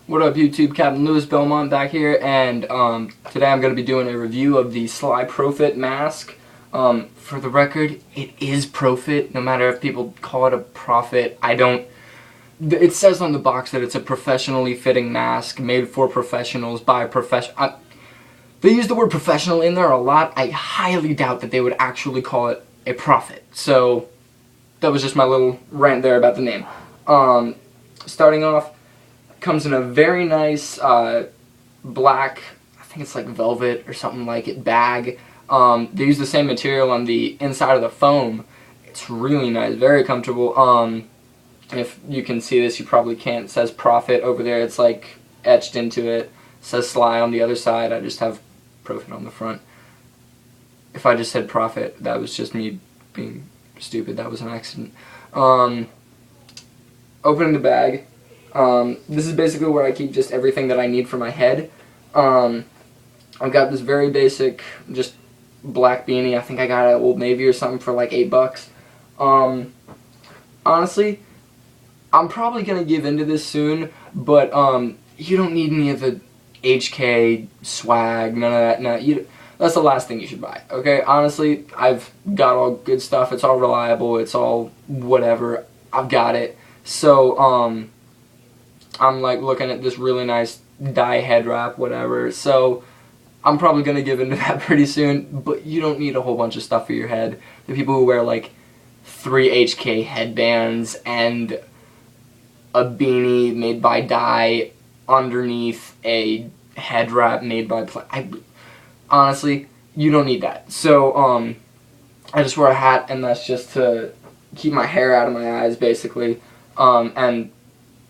What up YouTube, Captain Lewis Belmont back here, and today I'm going to be doing a review of the Sly Profit mask. For the record, it is Profit, no matter if people call it a Profit. It says on the box that it's a professionally fitting mask, made for professionals, by a professional. They use the word professional in there a lot. I highly doubt that they would actually call it a Profit. So, that was just my little rant there about the name. Starting off, comes in a very nice black, I think it's like velvet or something like it, bag. They use the same material on the inside of the foam. It's really nice, very comfortable. If you can see this, you probably can't. It says Profit over there. It's like etched into it. It says Sly on the other side. I just have Profit on the front. If I just said Profit, that was just me being stupid. That was an accident. Opening the bag. This is basically where I keep just everything that I need for my head. I've got this very basic, just black beanie. I think I got it at Old Navy or something for like $8. Honestly, I'm probably gonna give into this soon, but you don't need any of the HK swag, none of that. No, that's the last thing you should buy. Okay, honestly, I've got all good stuff. It's all reliable. It's all whatever. I've got it. So I'm like looking at this really nice dye head wrap, whatever. So I'm probably gonna give into that pretty soon. But you don't need a whole bunch of stuff for your head. The people who wear like 3 HK headbands and a beanie made by dye underneath a head wrap made by honestly, you don't need that. So I just wear a hat, and that's just to keep my hair out of my eyes, basically, and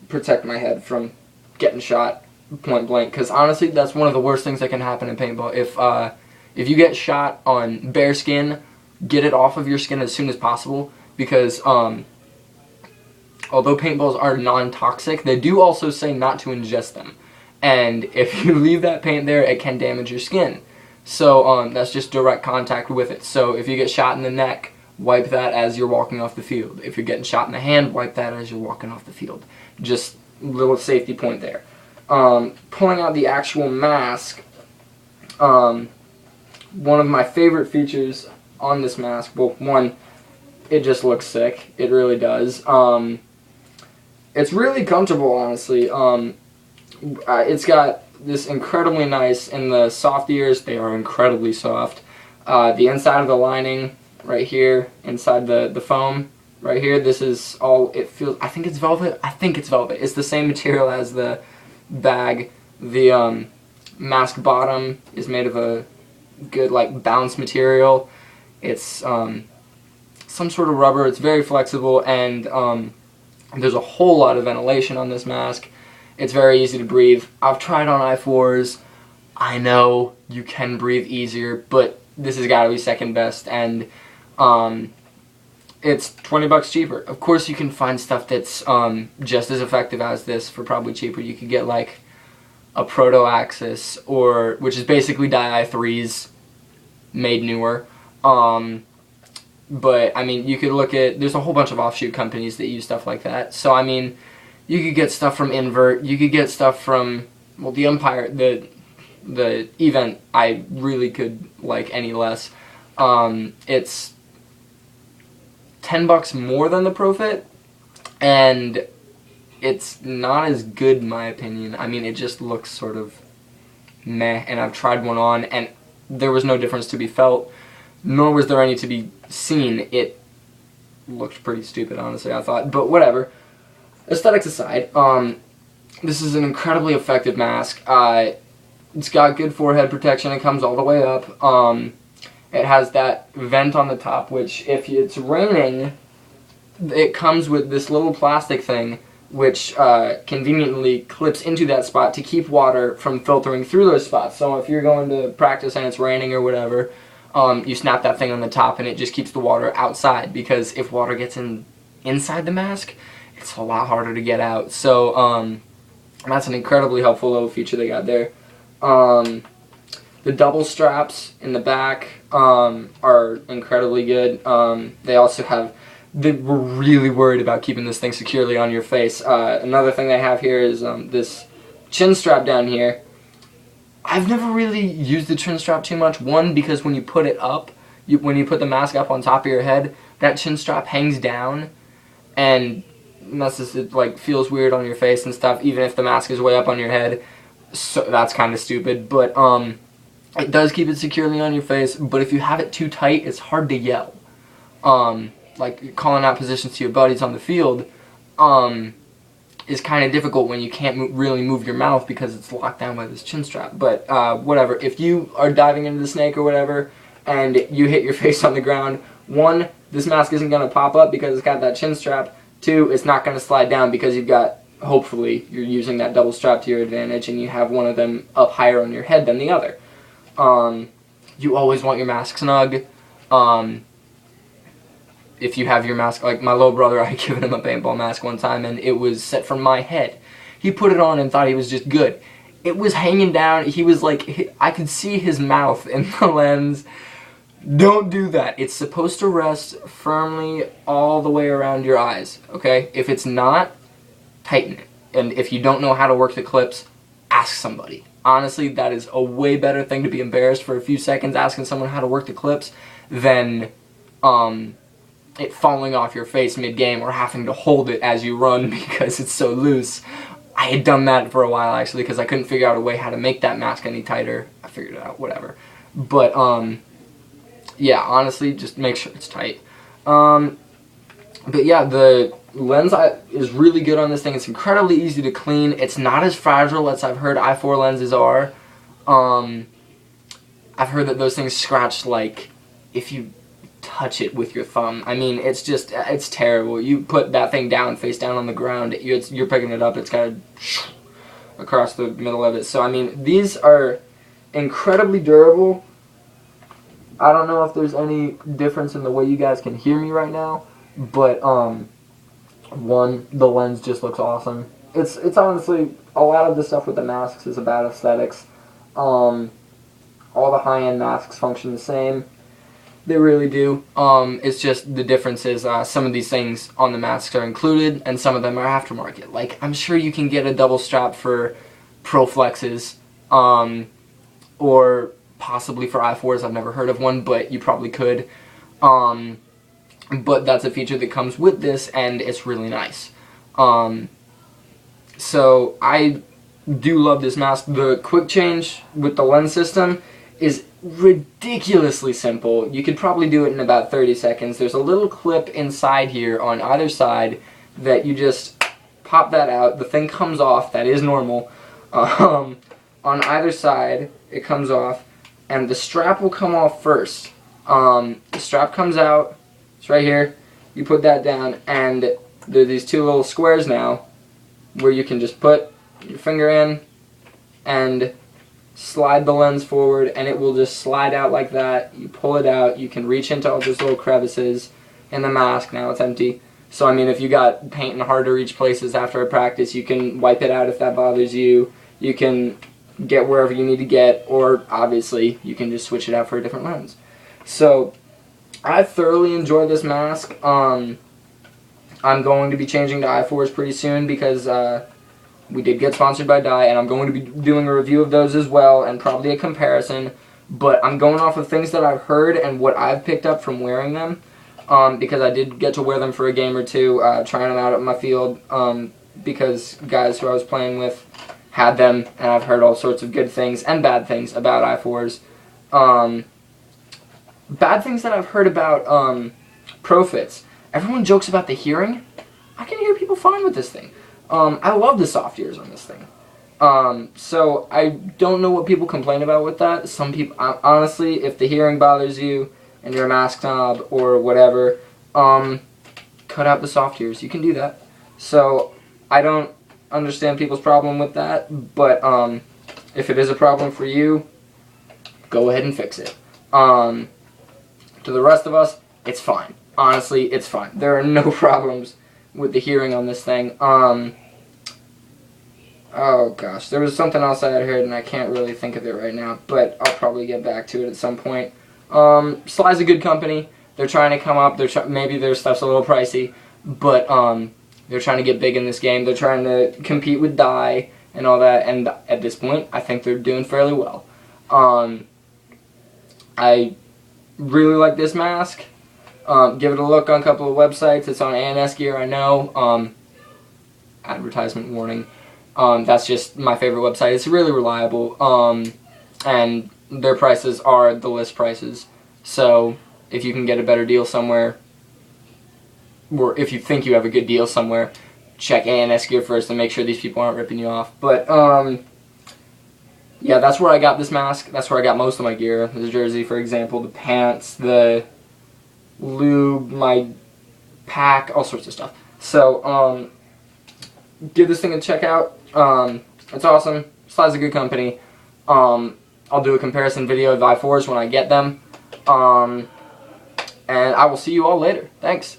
protect my head from getting shot point blank. Because honestly, that's one of the worst things that can happen in paintball. If you get shot on bare skin, get it off of your skin as soon as possible. Because although paintballs are non-toxic, they do also say not to ingest them. And if you leave that paint there, it can damage your skin. So that's just direct contact with it. So if you get shot in the neck, wipe that as you're walking off the field. If you're getting shot in the hand, wipe that as you're walking off the field. Just a little safety point there. Pulling out the actual mask, one of my favorite features on this mask, well, one, it just looks sick. It really does. It's really comfortable, honestly. It's got this incredibly nice, in the soft ears, they are incredibly soft. The inside of the lining, right here, inside the foam, right here, this is all, it feels, I think it's velvet. I think it's velvet. It's the same material as the bag. The mask bottom is made of a good, like, bounce material. It's some sort of rubber. It's very flexible, and there's a whole lot of ventilation on this mask. It's very easy to breathe. I've tried on I4s. I know you can breathe easier, but this has got to be second best, and it's $20 cheaper. Of course, you can find stuff that's just as effective as this for probably cheaper. You could get like a Proto Axis, which is basically dye i3s made newer. But I mean, you could look at, there's a whole bunch of offshoot companies that use stuff like that. So I mean, you could get stuff from Invert. You could get stuff from, well, the Empire, the Event. I really could like any less. It's $10 more than the Profit, and it's not as good in my opinion. I mean, it just looks sort of meh, and I've tried one on, and there was no difference to be felt, nor was there any to be seen. It looked pretty stupid, honestly, I thought, but whatever. Aesthetics aside, this is an incredibly effective mask. It's got good forehead protection. It comes all the way up. It has that vent on the top, which if it's raining, it comes with this little plastic thing which conveniently clips into that spot to keep water from filtering through those spots. So if you're going to practice and it's raining or whatever, you snap that thing on the top and it just keeps the water outside, because if water gets inside the mask, it's a lot harder to get out. So that's an incredibly helpful little feature they got there. The double straps in the back are incredibly good. They also have, they were really worried about keeping this thing securely on your face. Another thing they have here is this chin strap down here. I've never really used the chin strap too much. One, because when you put it up, when you put the mask up on top of your head, that chin strap hangs down and messes it, like, feels weird on your face and stuff, even if the mask is way up on your head. So that's kind of stupid, but it does keep it securely on your face. But if you have it too tight, it's hard to yell. Like calling out positions to your buddies on the field is kind of difficult when you can't really move your mouth because it's locked down by this chin strap. But whatever, if you are diving into the snake or whatever and you hit your face on the ground, one, this mask isn't going to pop up because it's got that chin strap. Two, it's not going to slide down because you've got, hopefully, you're using that double strap to your advantage and you have one of them up higher on your head than the other. You always want your mask snug. If you have your mask, like my little brother, I had given him a paintball mask one time and it was set from my head. He put it on and thought he was just good. It was hanging down. He was like, I could see his mouth in the lens. Don't do that. It's supposed to rest firmly all the way around your eyes, okay? If it's not, tighten it. And if you don't know how to work the clips, ask somebody. Honestly, that is a way better thing to be embarrassed for a few seconds asking someone how to work the clips than it falling off your face mid-game or having to hold it as you run because it's so loose. I had done that for a while actually because I couldn't figure out a way how to make that mask any tighter. I figured it out, whatever. But yeah, honestly, just make sure it's tight. But yeah, the lens is really good on this thing. It's incredibly easy to clean. It's not as fragile as I've heard i4 lenses are. I've heard that those things scratch like if you touch it with your thumb. I mean, it's just, it's terrible. You put that thing down, face down on the ground, you're picking it up, it's kind of across the middle of it. So, I mean, these are incredibly durable. I don't know if there's any difference in the way you guys can hear me right now, but, one, the lens just looks awesome. It's honestly, a lot of the stuff with the masks is about aesthetics. All the high-end masks function the same. They really do. It's just the difference is some of these things on the masks are included and some of them are aftermarket. Like, I'm sure you can get a double strap for ProFlexes, or possibly for i4s. I've never heard of one, but you probably could. But that's a feature that comes with this and it's really nice. So I do love this mask. The quick change with the lens system is ridiculously simple. You could probably do it in about 30 seconds. There's a little clip inside here on either side that you just pop that out. The thing comes off. That is normal. On either side, it comes off, and the strap will come off first. The strap comes out. It's right here. You put that down, and there are these two little squares now where you can just put your finger in and slide the lens forward and it will just slide out like that. You pull it out, you can reach into all those little crevices in the mask. Now it's empty. So I mean, if you got paint in hard to reach places after a practice, you can wipe it out if that bothers you. You can get wherever you need to get, or obviously you can just switch it out for a different lens. So I thoroughly enjoy this mask. I'm going to be changing to i4s pretty soon because we did get sponsored by Dye, and I'm going to be doing a review of those as well, and probably a comparison. But I'm going off of things that I've heard and what I've picked up from wearing them, because I did get to wear them for a game or two, trying them out at my field, because guys who I was playing with had them, and I've heard all sorts of good things and bad things about i4s. Bad things that I've heard about ProFits. Everyone jokes about the hearing. I can hear people fine with this thing. I love the soft ears on this thing. So I don't know what people complain about with that. Some people, honestly, if the hearing bothers you and you're a mask knob or whatever, cut out the soft ears. You can do that. So I don't understand people's problem with that, but if it is a problem for you, go ahead and fix it. To the rest of us, it's fine. Honestly, it's fine. There are no problems with the hearing on this thing. Oh gosh, there was something else I had heard and I can't really think of it right now, but I'll probably get back to it at some point. Sly's a good company. They're trying to come up. Maybe their stuff's a little pricey, but They're trying to get big in this game. They're trying to compete with Dye and all that. And at this point, I think they're doing fairly well. I really like this mask. Give it a look on a couple of websites. It's on ANS Gear, I know. Advertisement warning. That's just my favorite website. It's really reliable. And their prices are the list prices. So if you can get a better deal somewhere, or if you think you have a good deal somewhere, check ANS Gear first and make sure these people aren't ripping you off. But yeah, that's where I got this mask. That's where I got most of my gear. The jersey, for example, the pants, the lube, my pack, all sorts of stuff. So give this thing a check out. It's awesome. Sly's a good company. I'll do a comparison video of i4s when I get them. And I will see you all later. Thanks.